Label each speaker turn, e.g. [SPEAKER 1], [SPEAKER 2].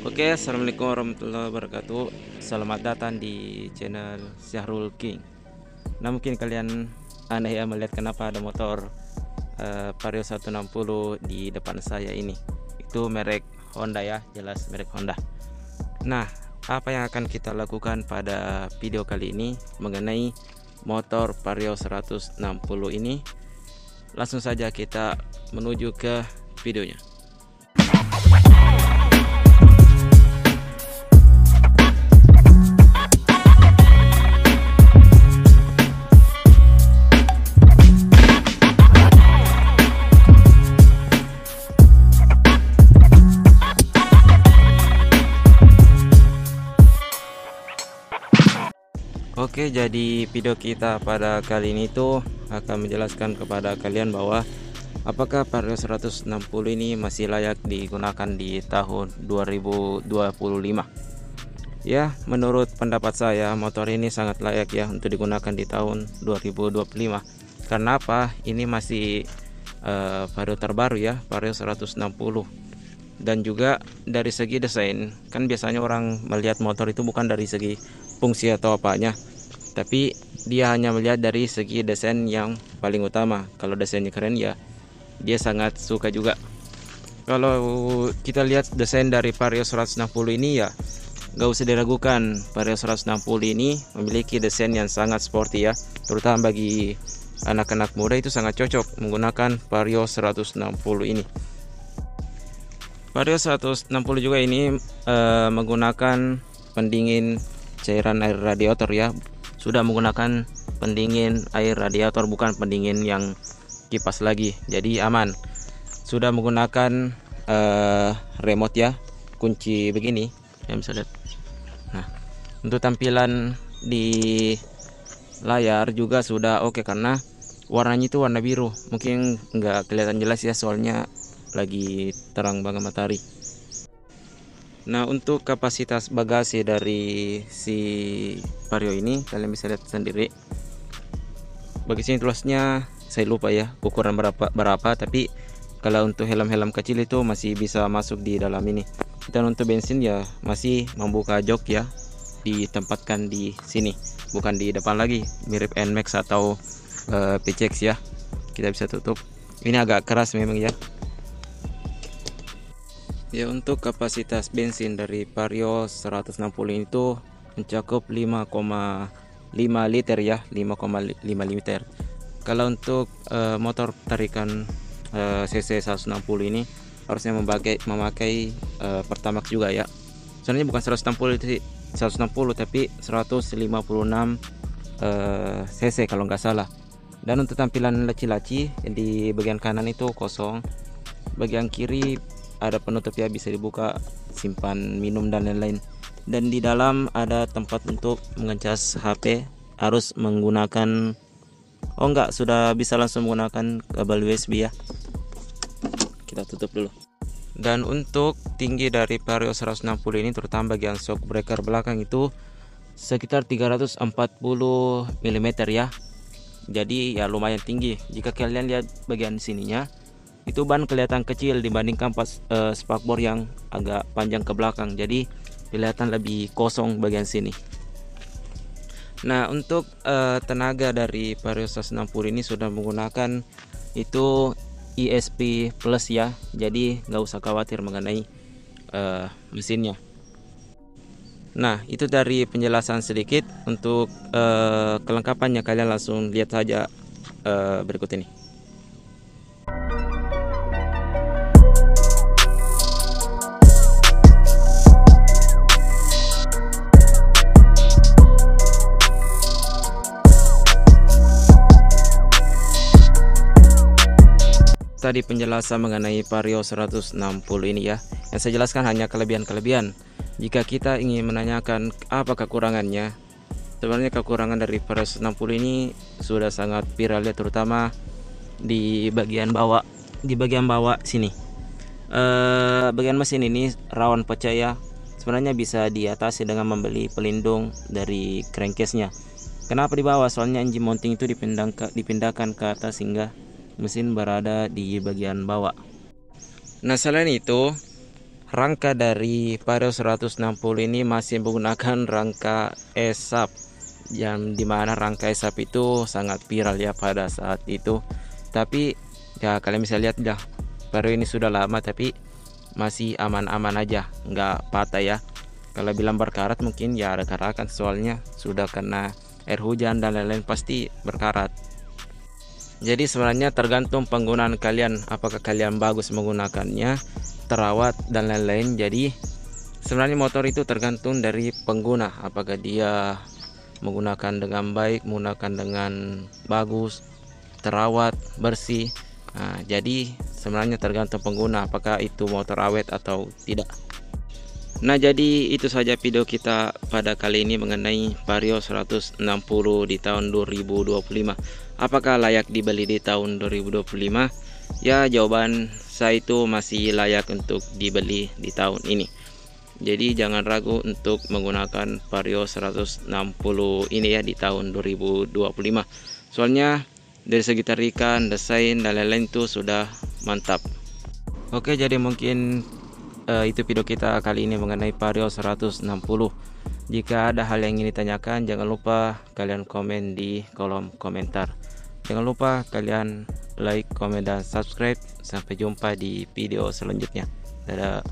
[SPEAKER 1] Oke, assalamualaikum warahmatullahi wabarakatuh. Selamat datang di channel Syahrul King. Nah, mungkin kalian aneh ya melihat kenapa ada motor Vario 160 di depan saya ini. Itu merek Honda ya, jelas merek Honda. Nah, apa yang akan kita lakukan pada video kali ini mengenai motor Vario 160 ini? Langsung saja kita menuju ke videonya. Oke, jadi video kita pada kali ini tuh akan menjelaskan kepada kalian bahwa apakah Vario 160 ini masih layak digunakan di tahun 2025. Ya, menurut pendapat saya motor ini sangat layak ya untuk digunakan di tahun 2025. Karena apa? Ini masih Vario terbaru ya, Vario 160. Dan juga dari segi desain, kan biasanya orang melihat motor itu bukan dari segi fungsi atau apanya, tapi dia hanya melihat dari segi desain yang paling utama. Kalau desainnya keren ya dia sangat suka juga. Kalau kita lihat desain dari Vario 160 ini ya gak usah diragukan, Vario 160 ini memiliki desain yang sangat sporty ya, terutama bagi anak-anak muda itu sangat cocok menggunakan Vario 160 ini. Vario 160 juga ini menggunakan pendingin cairan air radiator ya. Sudah menggunakan pendingin air radiator, bukan pendingin yang kipas lagi. Jadi aman. Sudah menggunakan remote ya, kunci begini. Ya bisa lihat. Nah, untuk tampilan di layar juga sudah oke karena warnanya itu warna biru. Mungkin nggak kelihatan jelas ya soalnya lagi terang banget matahari. Nah, untuk kapasitas bagasi dari si Vario ini kalian bisa lihat sendiri. Bagasi tulisnya saya lupa ya ukuran berapa, tapi kalau untuk helm-helm kecil itu masih bisa masuk di dalam ini. Dan untuk bensin ya masih membuka jok ya, ditempatkan di sini, bukan di depan lagi mirip NMAX atau PCX ya. Kita bisa tutup. Ini agak keras memang ya. Ya, untuk kapasitas bensin dari Vario 160 itu mencakup 5,5 liter ya, 5,5 liter. Kalau untuk motor tarikan cc 160 ini harusnya memakai Pertamax juga ya. Sebenarnya bukan 160 tapi 156 cc kalau nggak salah. Dan untuk tampilan laci-laci di bagian kanan itu kosong, bagian kiri ada penutup ya, bisa dibuka simpan minum dan lain-lain. Dan di dalam ada tempat untuk mengecas HP, harus menggunakan sudah bisa langsung menggunakan kabel USB ya. Kita tutup dulu. Dan untuk tinggi dari Vario 160 ini terutama bagian shock breaker belakang itu sekitar 340 mm ya. Jadi ya lumayan tinggi. Jika kalian lihat bagian sininya itu ban kelihatan kecil dibandingkan spakbor yang agak panjang ke belakang, jadi kelihatan lebih kosong bagian sini. Nah, untuk tenaga dari Vario 160 ini sudah menggunakan itu ESP Plus ya, jadi nggak usah khawatir mengenai mesinnya. Nah, itu dari penjelasan sedikit. Untuk kelengkapannya kalian langsung lihat saja berikut ini. Tadi penjelasan mengenai Vario 160 ini ya, yang saya jelaskan hanya kelebihan-kelebihan. Jika kita ingin menanyakan apa kekurangannya, sebenarnya kekurangan dari Vario 160 ini sudah sangat viral ya, terutama di bagian bawah. Di bagian bawah sini, bagian mesin ini rawan pecah ya. Sebenarnya bisa diatasi dengan membeli pelindung dari crankcase-nya. Kenapa di bawah? Soalnya engine mounting itu dipindahkan ke atas sehingga mesin berada di bagian bawah. Nah, selain itu rangka dari Vario 160 ini masih menggunakan rangka ESAP, yang dimana rangka ESAP itu sangat viral ya pada saat itu. Tapi ya kalian bisa lihat dah, Vario ini sudah lama tapi masih aman-aman aja, nggak patah ya. Kalau bilang berkarat mungkin ya ada karakan, soalnya sudah kena air hujan dan lain-lain pasti berkarat. Jadi sebenarnya tergantung penggunaan kalian, apakah kalian bagus menggunakannya, terawat dan lain-lain. Jadi sebenarnya motor itu tergantung dari pengguna, apakah dia menggunakan dengan baik, menggunakan dengan bagus, terawat, bersih. Nah, jadi sebenarnya tergantung pengguna apakah itu motor awet atau tidak. Nah, jadi itu saja video kita pada kali ini mengenai Vario 160 di tahun 2025. Apakah layak dibeli di tahun 2025? Ya, jawaban saya itu masih layak untuk dibeli di tahun ini. Jadi jangan ragu untuk menggunakan Vario 160 ini ya di tahun 2025. Soalnya dari segi tarikan, desain dan lain-lain itu sudah mantap. Oke, jadi mungkin itu video kita kali ini mengenai Vario 160. Jika ada hal yang ingin ditanyakan, jangan lupa kalian komen di kolom komentar. Jangan lupa kalian like, komen, dan subscribe. Sampai jumpa di video selanjutnya. Dadah.